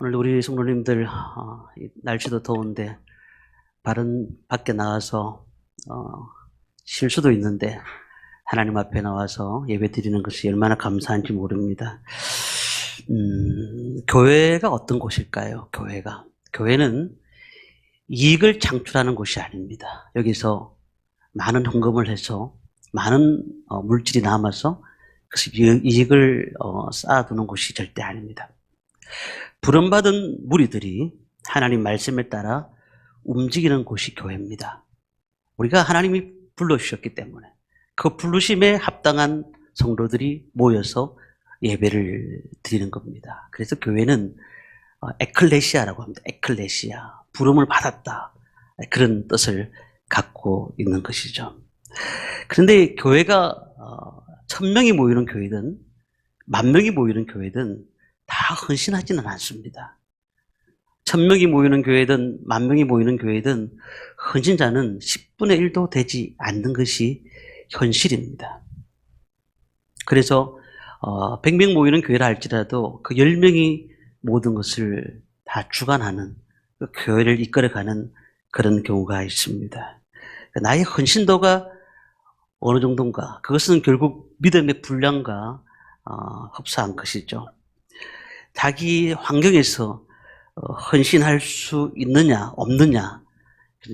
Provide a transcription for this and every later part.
오늘 우리 성도님들 날씨도 더운데 바른 밖에 나와서 쉴 수도 있는데 하나님 앞에 나와서 예배 드리는 것이 얼마나 감사한지 모릅니다. 교회가 어떤 곳일까요? 교회는 이익을 창출하는 곳이 아닙니다. 여기서 많은 헌금을 해서 많은 물질이 남아서 그래서 이익을 쌓아두는 곳이 절대 아닙니다. 부름받은 무리들이 하나님 말씀에 따라 움직이는 곳이 교회입니다. 우리가 하나님이 불러주셨기 때문에 그 부르심에 합당한 성도들이 모여서 예배를 드리는 겁니다. 그래서 교회는 에클레시아라고 합니다. 에클레시아, 부름을 받았다, 그런 뜻을 갖고 있는 것이죠. 그런데 교회가 1000명이 모이는 교회든 10,000명이 모이는 교회든 다 헌신하지는 않습니다. 1000명이 모이는 교회든 10,000명이 모이는 교회든 헌신자는 10분의 1도 되지 않는 것이 현실입니다. 그래서 100명 모이는 교회라 할지라도 그 10명이 모든 것을 다 주관하는, 그 교회를 이끌어가는 그런 경우가 있습니다. 나의 헌신도가 어느 정도인가, 그것은 결국 믿음의 분량과 흡사한 것이죠. 자기 환경에서 헌신할 수 있느냐 없느냐,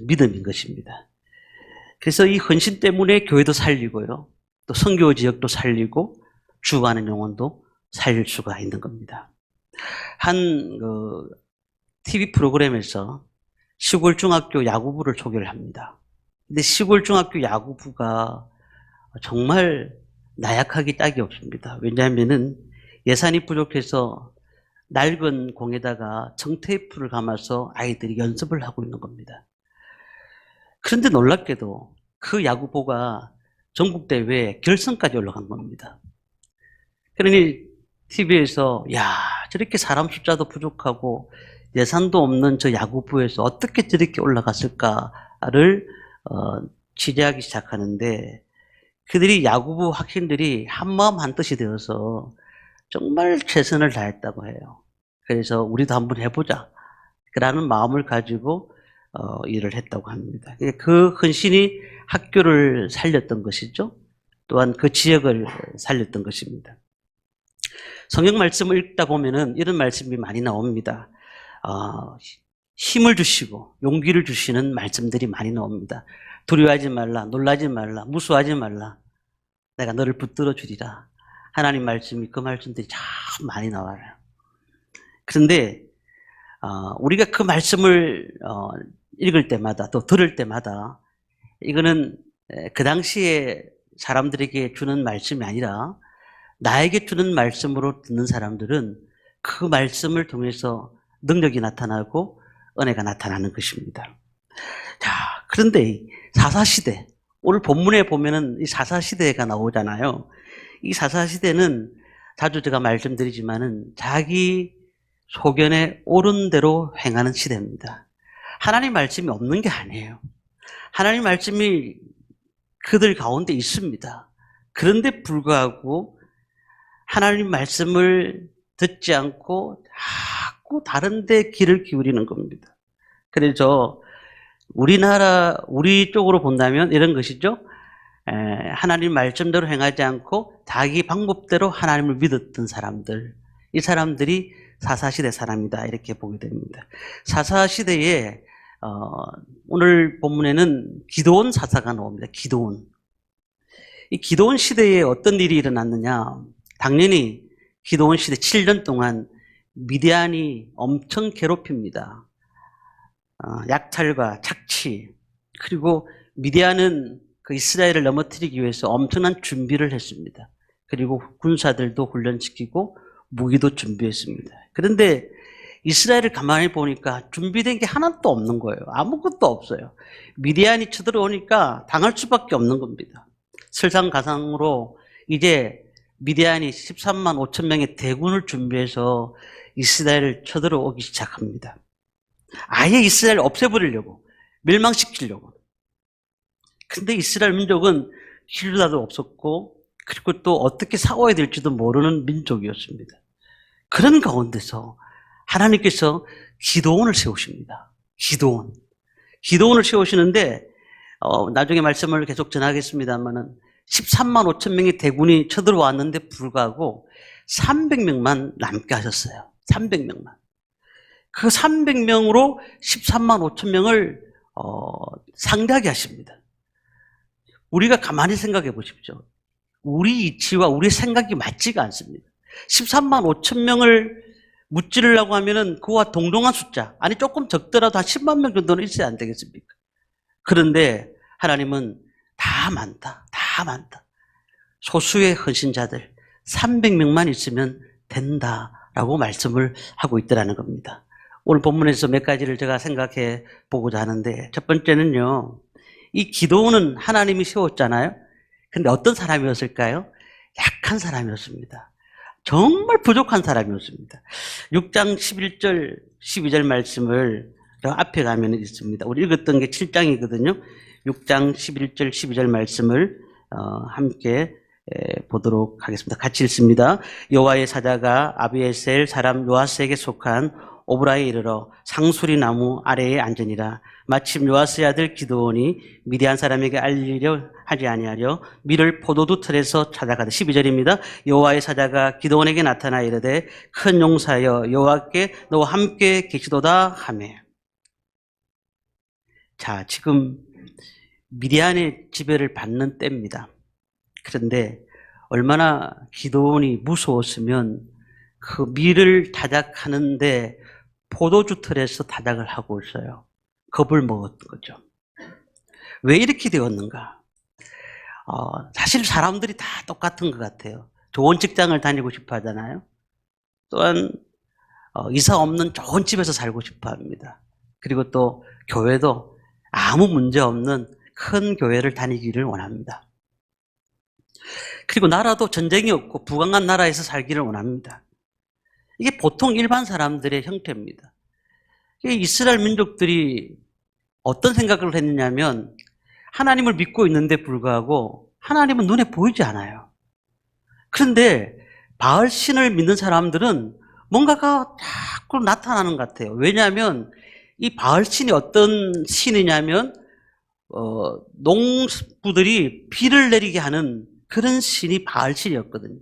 믿음인 것입니다. 그래서 이 헌신 때문에 교회도 살리고요, 또 선교 지역도 살리고 주관하는 영혼도 살릴 수가 있는 겁니다. 한 TV 프로그램에서 시골 중학교 야구부를 소개를 합니다. 근데 시골 중학교 야구부가 정말 나약하기 딱이 없습니다. 왜냐하면은 예산이 부족해서 낡은 공에다가 정테이프를 감아서 아이들이 연습을 하고 있는 겁니다. 그런데 놀랍게도 그 야구부가 전국대회 결승까지 올라간 겁니다. 그러니 TV에서 저렇게 사람 숫자도 부족하고 예산도 없는 저 야구부에서 어떻게 저렇게 올라갔을까를 취재하기 시작하는데, 그들이 야구부 학생들이 한마음 한뜻이 되어서 정말 최선을 다했다고 해요. 그래서 우리도 한번 해보자 라는 마음을 가지고 일을 했다고 합니다. 그 헌신이 학교를 살렸던 것이죠. 또한 그 지역을 살렸던 것입니다. 성경 말씀을 읽다 보면은 이런 말씀이 많이 나옵니다. 힘을 주시고 용기를 주시는 말씀들이 많이 나옵니다. 두려워하지 말라, 놀라지 말라, 무수하지 말라, 내가 너를 붙들어 주리라. 하나님 말씀이, 그 말씀들이 참 많이 나와요. 그런데 우리가 그 말씀을 읽을 때마다 또 들을 때마다 이거는 그 당시에 사람들에게 주는 말씀이 아니라 나에게 주는 말씀으로 듣는 사람들은 그 말씀을 통해서 능력이 나타나고 은혜가 나타나는 것입니다. 자, 그런데 4.4시대, 오늘 본문에 보면은 이 4.4시대가 나오잖아요. 이 4.4시대는 자주 제가 말씀드리지만은 자기 소견에 옳은 대로 행하는 시대입니다. 하나님 말씀이 없는 게 아니에요. 하나님 말씀이 그들 가운데 있습니다. 그런데 불구하고 하나님 말씀을 듣지 않고 자꾸 다른 데 귀를 기울이는 겁니다. 그래서 우리 쪽으로 본다면 이런 것이죠. 하나님 말씀대로 행하지 않고 자기 방법대로 하나님을 믿었던 사람들, 이 사람들이 4.4시대 사람이다, 이렇게 보게 됩니다. 4.4시대에 오늘 본문에는 기드온 사사가 나옵니다. 기드온. 이 기드온 시대에 어떤 일이 일어났느냐, 당연히 기드온 시대 7년 동안 미디안이 엄청 괴롭힙니다. 약탈과 착취, 그리고 미디안은 그 이스라엘을 넘어뜨리기 위해서 엄청난 준비를 했습니다. 그리고 군사들도 훈련시키고 무기도 준비했습니다. 그런데 이스라엘을 가만히 보니까 준비된 게 하나도 없는 거예요. 아무것도 없어요. 미디안이 쳐들어오니까 당할 수밖에 없는 겁니다. 설상가상으로 이제 미디안이 13만 5천 명의 대군을 준비해서 이스라엘을 쳐들어오기 시작합니다. 아예 이스라엘을 없애버리려고, 멸망시키려고. 근데 이스라엘 민족은 신뢰도 없었고, 그리고 또 어떻게 싸워야 될지도 모르는 민족이었습니다. 그런 가운데서 하나님께서 기도원을 세우십니다. 기도원을 세우시는데 나중에 말씀을 계속 전하겠습니다만은 13만 5천 명의 대군이 쳐들어왔는데 불구하고 300명만 남게 하셨어요. 300명만. 그 300명으로 13만 5천 명을 상대하게 하십니다. 우리가 가만히 생각해 보십시오. 우리 이치와 우리 생각이 맞지가 않습니다. 13만 5천 명을 무찌르려고 하면은 그와 동등한 숫자, 아니 조금 적더라도 한 10만 명 정도는 있어야 안 되겠습니까? 그런데 하나님은 다 많다. 소수의 헌신자들 300명만 있으면 된다라고 말씀을 하고 있더라는 겁니다. 오늘 본문에서 몇 가지를 제가 생각해 보고자 하는데, 첫 번째는요, 이 기도원은 하나님이 세웠잖아요. 근데 어떤 사람이었을까요? 약한 사람이었습니다. 정말 부족한 사람이었습니다. 6장 11절, 12절 말씀을 앞에 가면 있습니다. 우리 읽었던 게 7장이거든요. 6장 11절, 12절 말씀을 함께 보도록 하겠습니다. 같이 읽습니다. 여호와의 사자가 아비에셀 사람 요아스에게 속한 오브라에 이르러 상수리 나무 아래에 앉으니라. 마침 요아스의 아들 기드온이 미디안 사람에게 알리려 하지 아니하려 밀을 포도두 틀에서 찾아가다. 12절입니다. 여호와의 사자가 기드온에게 나타나 이르되 큰 용사여 여호와께 너와 함께 계시도다 하매. 자, 지금 미디안의 지배를 받는 때입니다. 그런데 얼마나 기드온이 무서웠으면 그 밀을 타작하는데 포도주 틀에서 타작을 하고 있어요. 겁을 먹었던 거죠. 왜 이렇게 되었는가? 사실 사람들이 다 똑같은 것 같아요. 좋은 직장을 다니고 싶어 하잖아요. 또한 이사 없는 좋은 집에서 살고 싶어 합니다. 그리고 또 교회도 아무 문제 없는 큰 교회를 다니기를 원합니다. 그리고 나라도 전쟁이 없고 부강한 나라에서 살기를 원합니다. 이게 보통 일반 사람들의 형태입니다. 이스라엘 민족들이 어떤 생각을 했느냐면 하나님을 믿고 있는데 불구하고 하나님은 눈에 보이지 않아요. 그런데 바알 신을 믿는 사람들은 뭔가가 자꾸 나타나는 것 같아요. 왜냐하면 이 바알 신이 어떤 신이냐면 농부들이 비를 내리게 하는 그런 신이 바알 신이었거든요.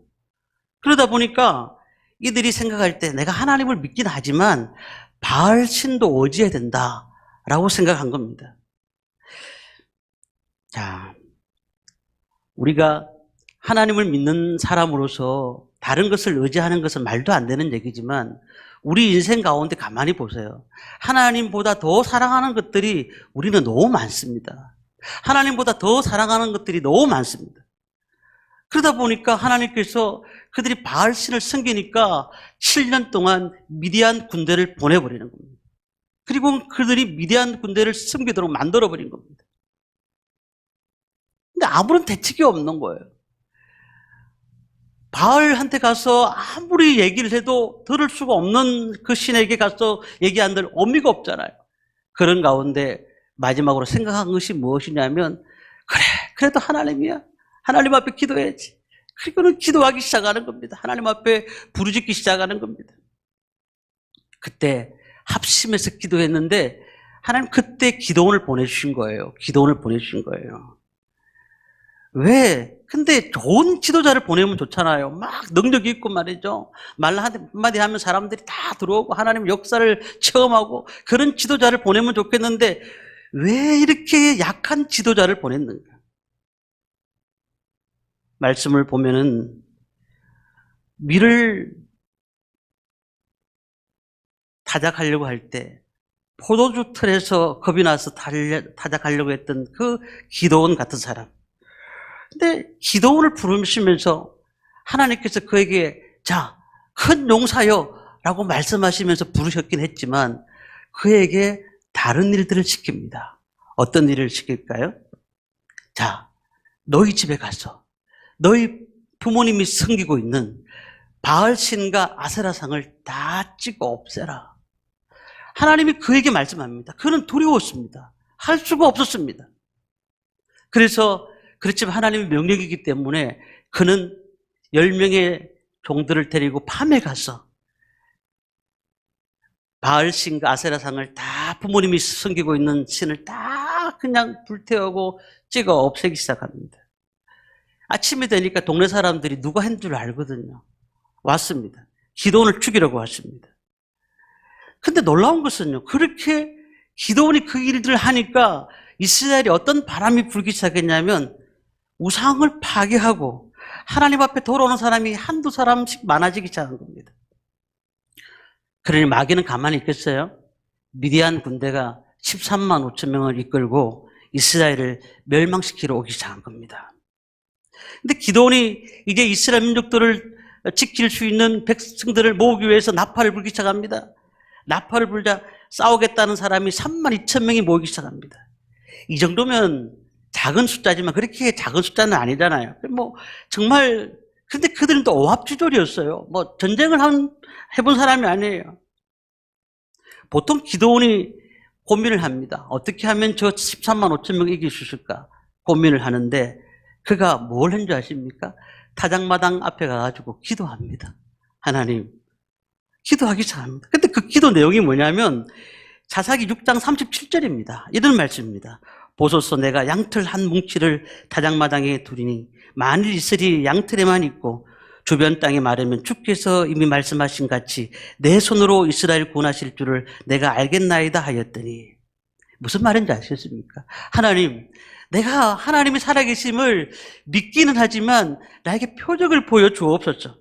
그러다 보니까 이들이 생각할 때 내가 하나님을 믿긴 하지만 바알 신도 의지해야 된다라고 생각한 겁니다. 자, 우리가 하나님을 믿는 사람으로서 다른 것을 의지하는 것은 말도 안 되는 얘기지만 우리 인생 가운데 가만히 보세요. 하나님보다 더 사랑하는 것들이 우리는 너무 많습니다. 하나님보다 더 사랑하는 것들이 너무 많습니다. 그러다 보니까 하나님께서 그들이 바알신을 섬기니까 7년 동안 미디안 군대를 보내버리는 겁니다. 그리고 그들이 미디안 군대를 섬기도록 만들어버린 겁니다. 근데 아무런 대책이 없는 거예요. 바알한테 가서 아무리 얘기를 해도 들을 수가 없는 그 신에게 가서 얘기한들 의미가 없잖아요. 그런 가운데 마지막으로 생각한 것이 무엇이냐면 그래도 하나님이야. 하나님 앞에 기도해야지. 그리고는 기도하기 시작하는 겁니다. 하나님 앞에 부르짖기 시작하는 겁니다. 그때 합심해서 기도했는데 하나님 그때 기도원을 보내주신 거예요. 기도원을 보내주신 거예요. 왜? 근데 좋은 지도자를 보내면 좋잖아요. 막 능력이 있고 말이죠. 말 한마디 하면 사람들이 다 들어오고 하나님 역사를 체험하고 그런 지도자를 보내면 좋겠는데 왜 이렇게 약한 지도자를 보냈는가? 말씀을 보면은 밀을 타작하려고 할 때 포도주 틀에서 겁이 나서 타작하려고 했던 그 기도원 같은 사람. 근데 기도원을 부르시면서 하나님께서 그에게 자, 큰 용사여 라고 말씀하시면서 부르셨긴 했지만 그에게 다른 일들을 시킵니다. 어떤 일을 시킬까요? 자, 너희 집에 가서 너희 부모님이 섬기고 있는 바알신과 아세라상을 다 찍어 없애라. 하나님이 그에게 말씀합니다. 그는 두려웠습니다. 할 수가 없었습니다. 그렇지만 하나님의 명령이기 때문에 그는 10명의 종들을 데리고 밤에 가서 바알신과 아세라상을 다 부모님이 섬기고 있는 신을 다 그냥 불태우고 찍어 없애기 시작합니다. 아침이 되니까 동네 사람들이 누가 한 줄 알거든요. 왔습니다. 기도원을 죽이려고 왔습니다. 근데 놀라운 것은요, 그렇게 기도원이 그 일들을 하니까 이스라엘이 어떤 바람이 불기 시작했냐면 우상을 파괴하고 하나님 앞에 돌아오는 사람이 한두 사람씩 많아지기 시작한 겁니다. 그러니 마귀는 가만히 있겠어요? 미디안 군대가 13만 5천 명을 이끌고 이스라엘을 멸망시키러 오기 시작한 겁니다. 근데 기도원이 이제 이스라엘 민족들을 지킬 수 있는 백성들을 모으기 위해서 나팔을 불기 시작합니다. 나팔을 불자 싸우겠다는 사람이 3만 2천 명이 모이기 시작합니다. 이 정도면 작은 숫자지만 그렇게 작은 숫자는 아니잖아요. 정말 근데 그들은 또 오합지졸이었어요. 전쟁을 해본 사람이 아니에요. 보통 기도원이 고민을 합니다. 어떻게 하면 저 13만 5천 명 이길 수 있을까 고민을 하는데 그가 뭘 한 줄 아십니까? 타작마당 앞에 가가지고 기도합니다. 하나님, 기도하기 시작합니다. 근데 그 기도 내용이 뭐냐면 사사기 6장 37절입니다. 이런 말씀입니다. 보소서 내가 양털 한 뭉치를 타작마당에 두리니 만일 이슬이 양털에만 있고 주변 땅에 마르면 주께서 이미 말씀하신 같이 내 손으로 이스라엘 구원하실 줄을 내가 알겠나이다 하였더니 무슨 말인지 아시겠습니까? 하나님, 내가 하나님이 살아계심을 믿기는 하지만 나에게 표적을 보여주옵소서.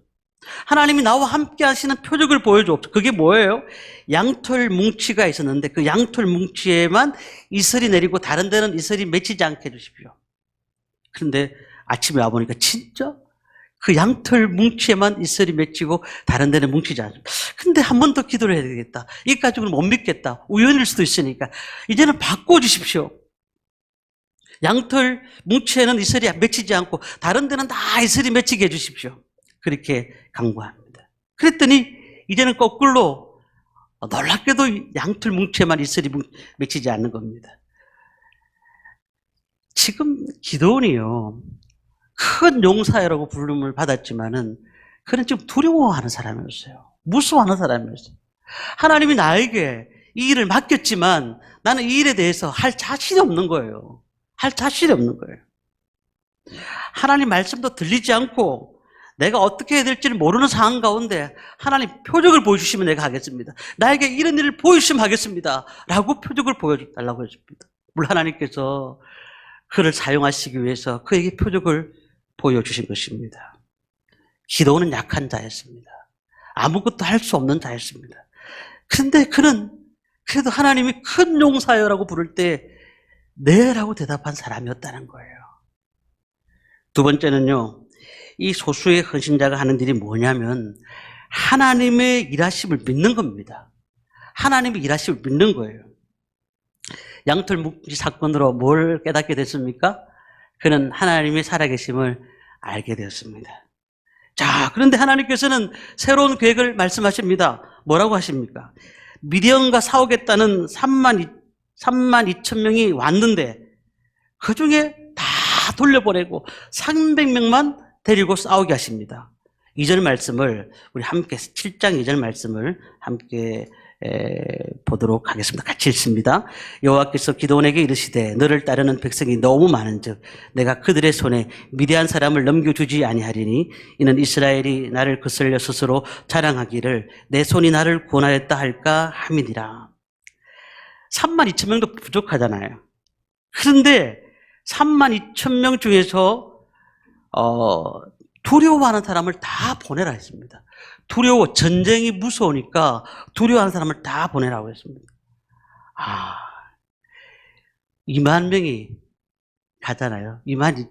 하나님이 나와 함께 하시는 표적을 보여주옵소서. 그게 뭐예요? 양털 뭉치가 있었는데 그 양털 뭉치에만 이슬이 내리고 다른 데는 이슬이 맺히지 않게 해주십시오. 그런데 아침에 와보니까 진짜 그 양털 뭉치에만 이슬이 맺히고 다른 데는 뭉치지 않습니다. 근데 한 번 더 기도를 해야 되겠다. 이 가지고는 못 믿겠다. 우연일 수도 있으니까 이제는 바꿔주십시오. 양털 뭉치에는 이슬이 맺히지 않고 다른 데는 다 이슬이 맺히게 해주십시오. 그렇게 강구합니다. 그랬더니 이제는 거꾸로 놀랍게도 양털 뭉치에만 이슬이 맺히지 않는 겁니다. 지금 기도원이요, 큰 용사라고 부름을 받았지만은 그는 지금 두려워하는 사람이었어요. 무서워하는 사람이었어요. 하나님이 나에게 이 일을 맡겼지만 나는 이 일에 대해서 할 자신이 없는 거예요. 할 자신이 없는 거예요. 하나님 말씀도 들리지 않고 내가 어떻게 해야 될지를 모르는 상황 가운데 하나님 표적을 보여주시면 내가 하겠습니다. 나에게 이런 일을 보여주시면 하겠습니다. 라고 표적을 보여달라고 했습니다. 물론 하나님께서 그를 사용하시기 위해서 그에게 표적을 보여주신 것입니다. 기도는 약한 자였습니다. 아무것도 할 수 없는 자였습니다. 그런데 그는 그래도 하나님이 큰 용사여라고 부를 때 네라고 대답한 사람이었다는 거예요. 두 번째는요, 이 소수의 헌신자가 하는 일이 뭐냐면 하나님의 일하심을 믿는 겁니다. 하나님의 일하심을 믿는 거예요. 양털 뭉치 사건으로 뭘 깨닫게 됐습니까? 그는 하나님의 살아계심을 알게 되었습니다. 자, 그런데 하나님께서는 새로운 계획을 말씀하십니다. 뭐라고 하십니까? 미디안과 싸우겠다는 3만 2천 명이 왔는데 그 중에 다 돌려보내고 300명만 데리고 싸우게 하십니다. 2절 말씀을 우리 함께 7장 2절 말씀을 함께 보도록 하겠습니다. 같이 읽습니다. 여호와께서 기드온에게 이르시되 너를 따르는 백성이 너무 많은즉 내가 그들의 손에 미디안 사람을 넘겨주지 아니하리니 이는 이스라엘이 나를 거슬려 스스로 자랑하기를 내 손이 나를 구원하였다 할까 함이니라. 3만 2천 명도 부족하잖아요. 그런데 3만 2천 명 중에서 두려워하는 사람을 다 보내라 했습니다. 전쟁이 무서우니까 두려워하는 사람을 다 보내라고 했습니다. 2만 명이 가잖아요. 2만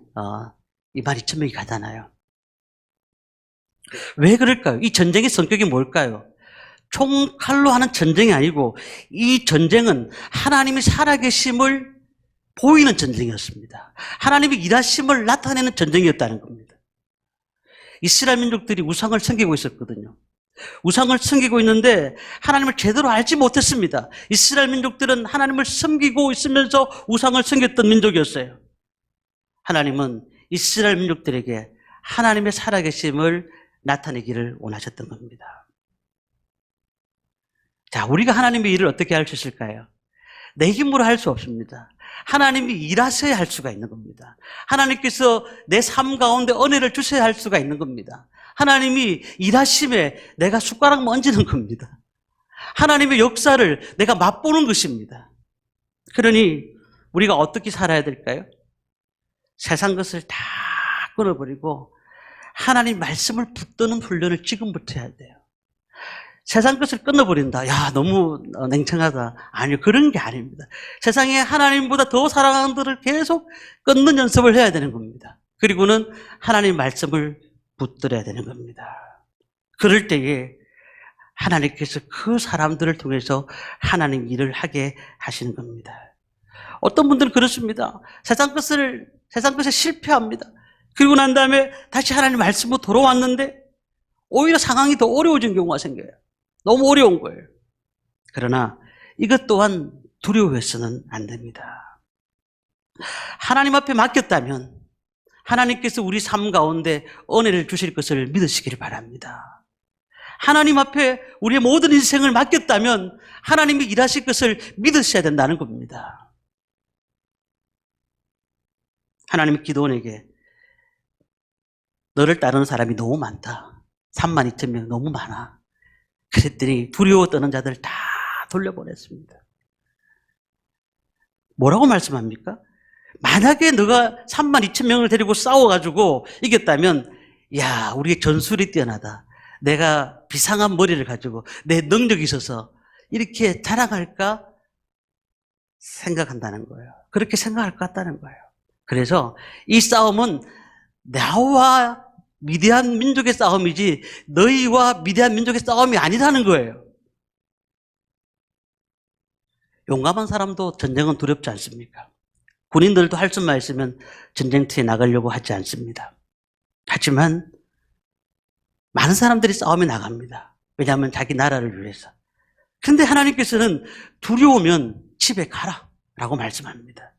2천 명이 가잖아요. 왜 그럴까요? 이 전쟁의 성격이 뭘까요? 총칼로 하는 전쟁이 아니고 이 전쟁은 하나님이 살아계심을 보이는 전쟁이었습니다. 하나님이 일하심을 나타내는 전쟁이었다는 겁니다. 이스라엘 민족들이 우상을 섬기고 있었거든요. 우상을 섬기고 있는데 하나님을 제대로 알지 못했습니다. 이스라엘 민족들은 하나님을 섬기고 있으면서 우상을 섬겼던 민족이었어요. 하나님은 이스라엘 민족들에게 하나님의 살아계심을 나타내기를 원하셨던 겁니다. 자, 우리가 하나님의 일을 어떻게 할 수 있을까요? 내 힘으로 할 수 없습니다. 하나님이 일하셔야 할 수가 있는 겁니다. 하나님께서 내 삶 가운데 은혜를 주셔야 할 수가 있는 겁니다. 하나님이 일하심에 내가 숟가락 얹는 겁니다. 하나님의 역사를 내가 맛보는 것입니다. 그러니 우리가 어떻게 살아야 될까요? 세상 것을 다 끊어버리고 하나님 말씀을 붙드는 훈련을 지금부터 해야 돼요. 세상 것을 끊어버린다. 야, 너무 냉정하다. 아니요, 그런 게 아닙니다. 세상에 하나님보다 더 사랑하는 들을 계속 끊는 연습을 해야 되는 겁니다. 그리고는 하나님 말씀을 붙들어야 되는 겁니다. 그럴 때에 하나님께서 그 사람들을 통해서 하나님 일을 하게 하시는 겁니다. 어떤 분들은 그렇습니다. 세상 것에 실패합니다. 그리고 난 다음에 다시 하나님 말씀으로 돌아왔는데 오히려 상황이 더 어려워진 경우가 생겨요. 너무 어려운 거예요. 그러나 이것 또한 두려워해서는 안 됩니다. 하나님 앞에 맡겼다면 하나님께서 우리 삶 가운데 은혜를 주실 것을 믿으시기를 바랍니다. 하나님 앞에 우리의 모든 인생을 맡겼다면 하나님이 일하실 것을 믿으셔야 된다는 겁니다. 하나님이 기도원에게 너를 따르는 사람이 너무 많다. 32,000명 너무 많아. 그랬더니 두려워 떠는 자들 다 돌려보냈습니다. 뭐라고 말씀합니까? 만약에 너가 32,000명을 데리고 싸워가지고 이겼다면 야, 우리의 전술이 뛰어나다. 내가 비상한 머리를 가지고 내 능력이 있어서 이렇게 자랑할까 생각한다는 거예요. 그렇게 생각할 것 같다는 거예요. 그래서 이 싸움은 나와 미디안 민족의 싸움이지 너희와 미디안 민족의 싸움이 아니라는 거예요. 용감한 사람도 전쟁은 두렵지 않습니까? 군인들도 할 수만 있으면 전쟁터에 나가려고 하지 않습니다. 하지만 많은 사람들이 싸움에 나갑니다. 왜냐하면 자기 나라를 위해서. 그런데 하나님께서는 두려우면 집에 가라 라고 말씀합니다.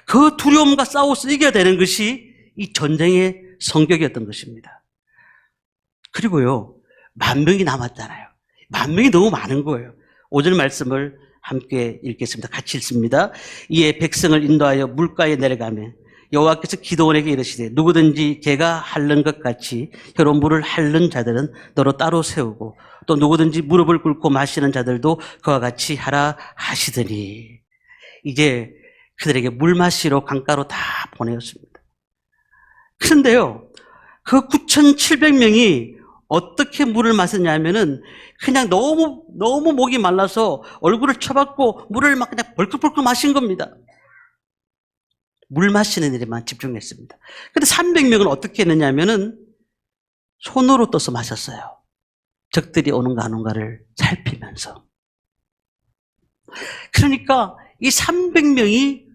그 두려움과 싸워서 이겨야 되는 것이 이 전쟁의 성격이었던 것입니다. 그리고요, 10,000명이 남았잖아요. 10,000명이 너무 많은 거예요. 5절 말씀을 함께 읽겠습니다. 같이 읽습니다. 이에 백성을 인도하여 물가에 내려가며 여호와께서 기드온에게 이르시되 누구든지 개가 핥는 것 같이 혀로 물을 핥는 자들은 너로 따로 세우고 또 누구든지 무릎을 꿇고 마시는 자들도 그와 같이 하라 하시더니 이제 그들에게 물 마시러 강가로 다 보내었습니다. 그런데요, 그 9,700명이 어떻게 물을 마셨냐면은 그냥 너무 목이 말라서 얼굴을 쳐박고 물을 막 그냥 벌컥벌컥 마신 겁니다. 물 마시는 일에만 집중했습니다. 근데 300명은 어떻게 했느냐면은 손으로 떠서 마셨어요. 적들이 오는가 안 오는가를 살피면서. 그러니까 이 300명이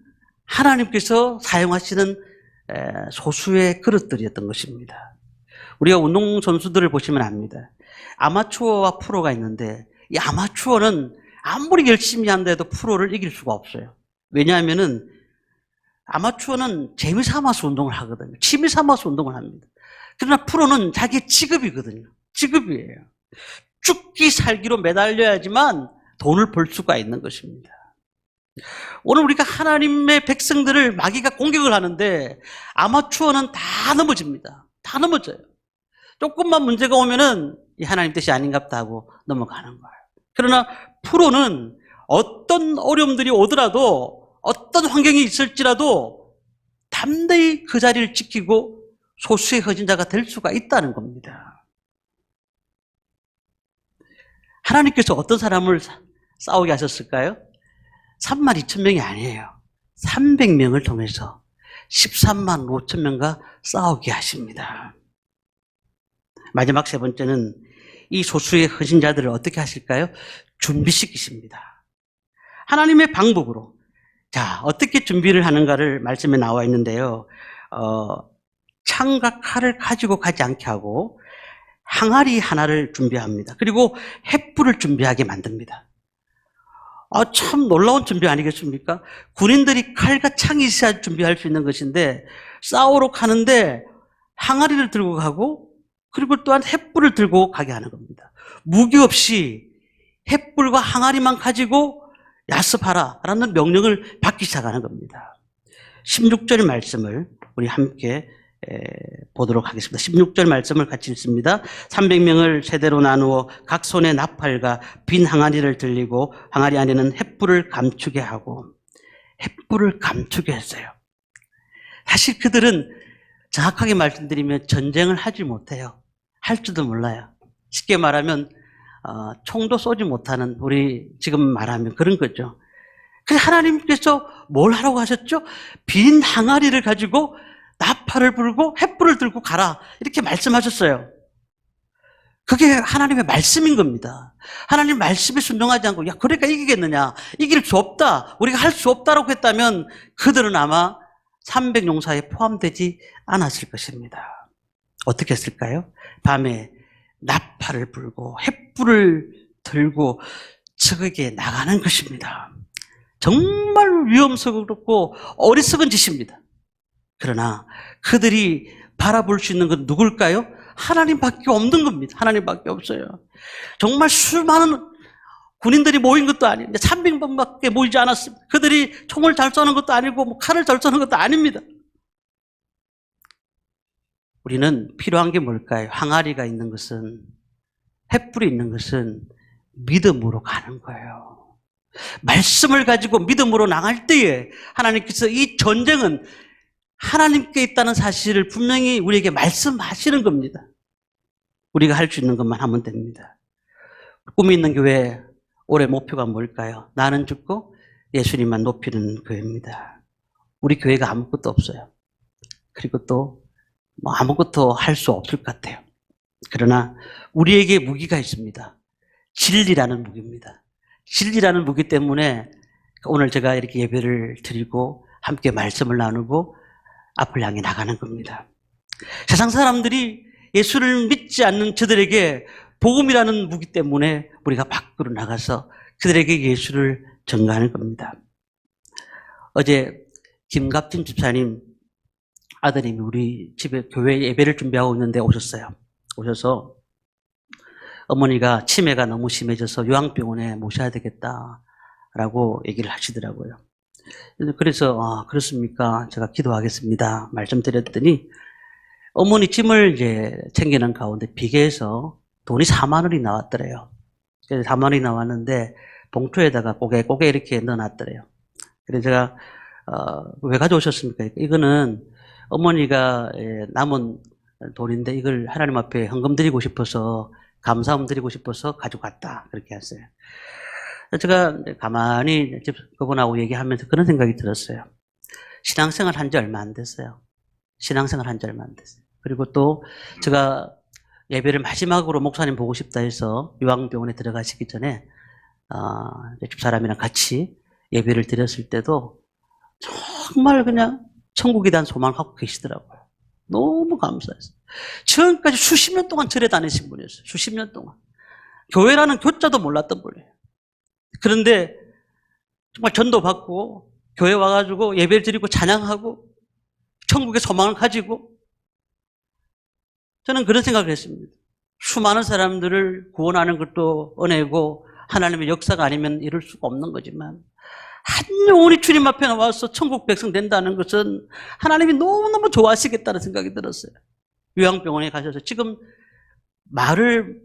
하나님께서 사용하시는 소수의 그릇들이었던 것입니다. 우리가 운동선수들을 보시면 압니다. 아마추어와 프로가 있는데 이 아마추어는 아무리 열심히 한데도 프로를 이길 수가 없어요. 왜냐하면은 아마추어는 재미 삼아서 운동을 하거든요. 취미 삼아서 운동을 합니다. 그러나 프로는 자기의 직업이거든요. 직업이에요. 죽기 살기로 매달려야지만 돈을 벌 수가 있는 것입니다. 오늘 우리가 하나님의 백성들을 마귀가 공격을 하는데 아마추어는 다 넘어집니다. 다 넘어져요. 조금만 문제가 오면은 이 하나님 뜻이 아닌갑다 하고 넘어가는 거예요. 그러나 프로는 어떤 어려움들이 오더라도 어떤 환경이 있을지라도 담대히 그 자리를 지키고 소수의 허진자가 될 수가 있다는 겁니다. 하나님께서 어떤 사람을 싸우게 하셨을까요? 32,000명이 아니에요. 300명을 통해서 13만 5천 명과 싸우게 하십니다. 마지막 세 번째는 이 소수의 헌신자들을 어떻게 하실까요? 준비시키십니다. 하나님의 방법으로. 자, 어떻게 준비를 하는가를 말씀에 나와 있는데요. 창과 칼을 가지고 가지 않게 하고 항아리 하나를 준비합니다. 그리고 횃불을 준비하게 만듭니다. 참 놀라운 준비 아니겠습니까? 군인들이 칼과 창이 있어야 준비할 수 있는 것인데 싸우러 가는데 항아리를 들고 가고 그리고 또한 횃불을 들고 가게 하는 겁니다. 무기 없이 횃불과 항아리만 가지고 야습하라 라는 명령을 받기 시작하는 겁니다. 16절 말씀을 우리 함께 보도록 하겠습니다. 16절 말씀을 같이 읽습니다. 300명을 세대로 나누어 각 손에 나팔과 빈 항아리를 들리고 항아리 안에는 횃불을 감추게 하고, 횃불을 감추게 했어요. 사실 그들은 정확하게 말씀드리면 전쟁을 하지 못해요. 할 줄도 몰라요. 쉽게 말하면 총도 쏘지 못하는, 우리 지금 말하면 그런 거죠. 그래서 하나님께서 뭘 하라고 하셨죠? 빈 항아리를 가지고 나팔을 불고 횃불을 들고 가라, 이렇게 말씀하셨어요. 그게 하나님의 말씀인 겁니다. 하나님 말씀에 순종하지 않고, 야, 그러니까 이기겠느냐, 이길 수 없다, 우리가 할 수 없다라고 했다면 그들은 아마 300용사에 포함되지 않았을 것입니다. 어떻게 했을까요? 밤에 나팔을 불고 횃불을 들고 적에게 나가는 것입니다. 정말 위험스럽고 어리석은 짓입니다. 그러나 그들이 바라볼 수 있는 건 누굴까요? 하나님밖에 없는 겁니다. 하나님밖에 없어요. 정말 수많은 군인들이 모인 것도 아닙니다. 300명밖에 모이지 않았습니다. 그들이 총을 잘 쏘는 것도 아니고 칼을 잘 쏘는 것도 아닙니다. 우리는 필요한 게 뭘까요? 항아리가 있는 것은, 횃불이 있는 것은 믿음으로 가는 거예요. 말씀을 가지고 믿음으로 나갈 때에 하나님께서 이 전쟁은 하나님께 있다는 사실을 분명히 우리에게 말씀하시는 겁니다. 우리가 할 수 있는 것만 하면 됩니다. 꿈이 있는 교회 올해 목표가 뭘까요? 나는 죽고 예수님만 높이는 교회입니다. 우리 교회가 아무것도 없어요. 그리고 또 아무것도 할 수 없을 것 같아요. 그러나 우리에게 무기가 있습니다. 진리라는 무기입니다. 진리라는 무기 때문에 오늘 제가 이렇게 예배를 드리고 함께 말씀을 나누고 앞을 향해 나가는 겁니다. 세상 사람들이 예수를 믿지 않는 저들에게 복음이라는 무기 때문에 우리가 밖으로 나가서 그들에게 예수를 전가하는 겁니다. 어제 김갑진 집사님 아드님이 우리 집에 교회 예배를 준비하고 있는데 오셨어요. 오셔서 어머니가 치매가 너무 심해져서 요양병원에 모셔야 되겠다라고 얘기를 하시더라고요. 그래서 그렇습니까? 제가 기도하겠습니다 말씀드렸더니 어머니 짐을 이제 챙기는 가운데 비계에서 돈이 4만 원이 나왔더래요. 그래서 4만 원이 나왔는데 봉투에다가 고개 이렇게 넣어놨더래요. 그래서 제가 왜 가져오셨습니까? 이거는 어머니가 남은 돈인데 이걸 하나님 앞에 헌금 드리고 싶어서, 감사함 드리고 싶어서 가져갔다, 그렇게 했어요. 제가 가만히 그분하고 얘기하면서 그런 생각이 들었어요. 신앙생활 한 지 얼마 안 됐어요. 신앙생활 한 지 얼마 안 됐어요. 그리고 또 제가 예배를 마지막으로 목사님 보고 싶다 해서 요양병원에 들어가시기 전에 집사람이랑 같이 예배를 드렸을 때도 정말 그냥 천국에 대한 소망을 갖고 계시더라고요. 너무 감사했어요. 지금까지 수십 년 동안 절에 다니신 분이었어요. 수십 년 동안. 교회라는 교자도 몰랐던 분이에요. 그런데 정말 전도 받고 교회 와가지고 예배를 드리고 찬양하고 천국의 소망을 가지고, 저는 그런 생각을 했습니다. 수많은 사람들을 구원하는 것도 은혜고 하나님의 역사가 아니면 이룰 수가 없는 거지만, 한 영혼이 주님 앞에 나와서 천국 백성 된다는 것은 하나님이 너무너무 좋아하시겠다는 생각이 들었어요. 요양병원에 가셔서 지금 말은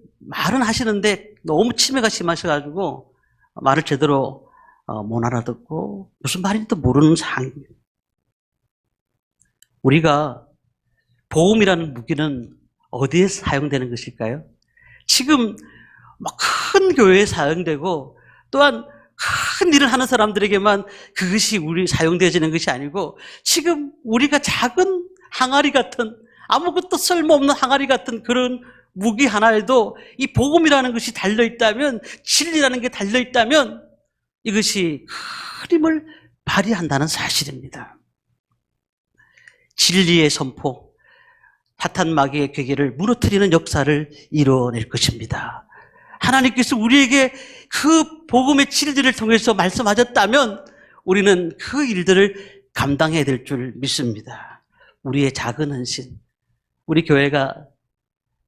하시는데 너무 치매가 심하셔가지고 말을 제대로 못 알아듣고 무슨 말인지도 모르는 상황입니다. 우리가 복음이라는 무기는 어디에 사용되는 것일까요? 지금 큰 교회에 사용되고 또한 큰 일을 하는 사람들에게만 그것이 우리 사용되어지는 것이 아니고, 지금 우리가 작은 항아리 같은, 아무것도 쓸모없는 항아리 같은 그런 무기 하나에도 이 복음이라는 것이 달려있다면, 진리라는 게 달려있다면 이것이 큰 힘을 발휘한다는 사실입니다. 진리의 선포, 사탄 마귀의 괴계를 무너뜨리는 역사를 이루어낼 것입니다. 하나님께서 우리에게 그 복음의 진리를 통해서 말씀하셨다면 우리는 그 일들을 감당해야 될 줄 믿습니다. 우리의 작은 헌신, 우리 교회가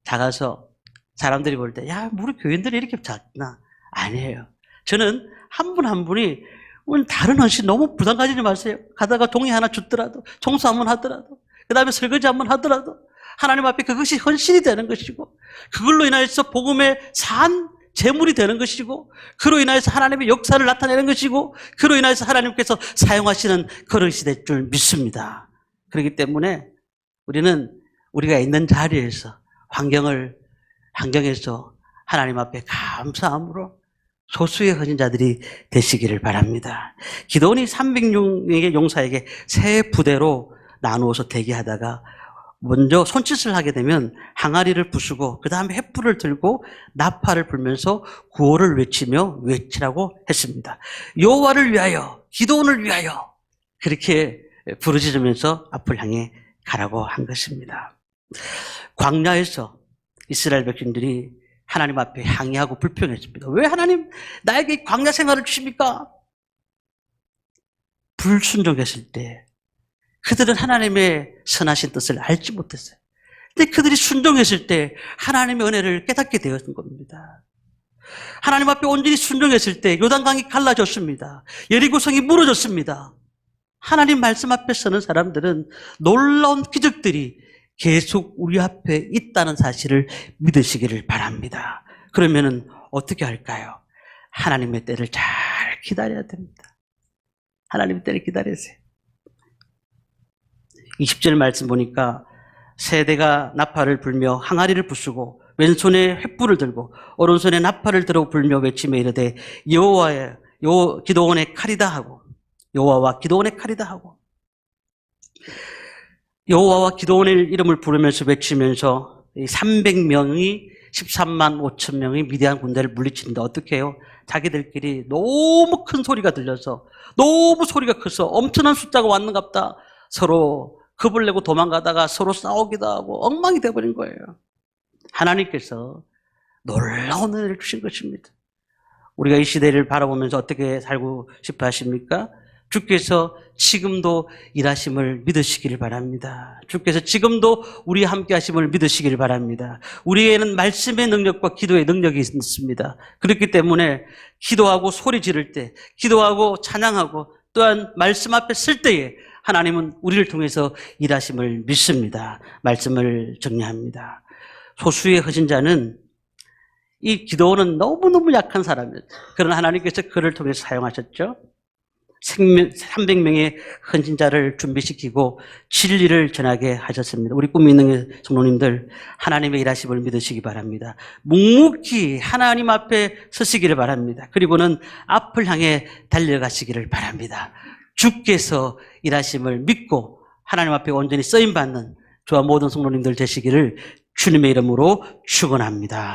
작아서 사람들이 볼 때, 야, 우리 교인들이 이렇게 작나? 아니에요. 저는 한 분 한 분이 다른 헌신 너무 부담 가지지 마세요. 가다가 종이 하나 줬더라도, 청소 한번 하더라도, 그 다음에 설거지 한번 하더라도 하나님 앞에 그것이 헌신이 되는 것이고, 그걸로 인하여서 복음의 산 재물이 되는 것이고, 그로 인하여서 하나님의 역사를 나타내는 것이고, 그로 인하여서 하나님께서 사용하시는 그릇이 될 줄 믿습니다. 그렇기 때문에 우리는 우리가 있는 자리에서 환경에서 하나님 앞에 감사함으로 소수의 헌신자들이 되시기를 바랍니다. 기도원이 300명의 용사에게 세 부대로 나누어서 대기하다가 먼저 손짓을 하게 되면 항아리를 부수고 그 다음에 횃불을 들고 나팔을 불면서 구호를 외치라고 했습니다. 여호와를 위하여, 기도원을 위하여, 그렇게 부르짖으면서 앞을 향해 가라고 한 것입니다. 광야에서 이스라엘 백성들이 하나님 앞에 항의하고 불평했습니다. 왜 하나님 나에게 광야 생활을 주십니까? 불순종했을 때 그들은 하나님의 선하신 뜻을 알지 못했어요. 근데 그들이 순종했을 때 하나님의 은혜를 깨닫게 되었던 겁니다. 하나님 앞에 온전히 순종했을 때 요단강이 갈라졌습니다. 여리고성이 무너졌습니다. 하나님 말씀 앞에 서는 사람들은 놀라운 기적들이 계속 우리 앞에 있다는 사실을 믿으시기를 바랍니다. 그러면은 어떻게 할까요? 하나님의 때를 잘 기다려야 됩니다. 하나님의 때를 기다리세요. 20절 말씀 보니까 세대가 나팔을 불며 항아리를 부수고 왼손에 횃불을 들고 오른손에 나팔을 들어 불며 외치며 이르되 기도원의 칼이다 하고, 여호와와 기도원의 칼이다 하고, 여호와와 기도원의 이름을 부르면서 외치면서 300명이 13만 5천 명의 미디안 군대를 물리치는데 어떻게 해요? 자기들끼리 너무 큰 소리가 들려서, 너무 소리가 커서 엄청난 숫자가 왔는갑다 서로 겁을 내고 도망가다가 서로 싸우기도 하고 엉망이 되어버린 거예요. 하나님께서 놀라운 은혜를 주신 것입니다. 우리가 이 시대를 바라보면서 어떻게 살고 싶어 하십니까? 주께서 지금도 일하심을 믿으시기를 바랍니다. 주께서 지금도 우리와 함께 하심을 믿으시기를 바랍니다. 우리에게는 말씀의 능력과 기도의 능력이 있습니다. 그렇기 때문에 기도하고 소리 지를 때, 기도하고 찬양하고 또한 말씀 앞에 설 때에 하나님은 우리를 통해서 일하심을 믿습니다. 말씀을 정리합니다. 소수의 헌신자는, 이 기도원은 너무너무 약한 사람이었죠. 그러나 하나님께서 그를 통해서 사용하셨죠. 300명의 헌신자를 준비시키고 진리를 전하게 하셨습니다. 우리 꿈이 있는 성도님들, 하나님의 일하심을 믿으시기 바랍니다. 묵묵히 하나님 앞에 서시기를 바랍니다. 그리고는 앞을 향해 달려가시기를 바랍니다. 주께서 일하심을 믿고 하나님 앞에 온전히 쓰임받는 저와 모든 성도님들 되시기를 주님의 이름으로 축원합니다.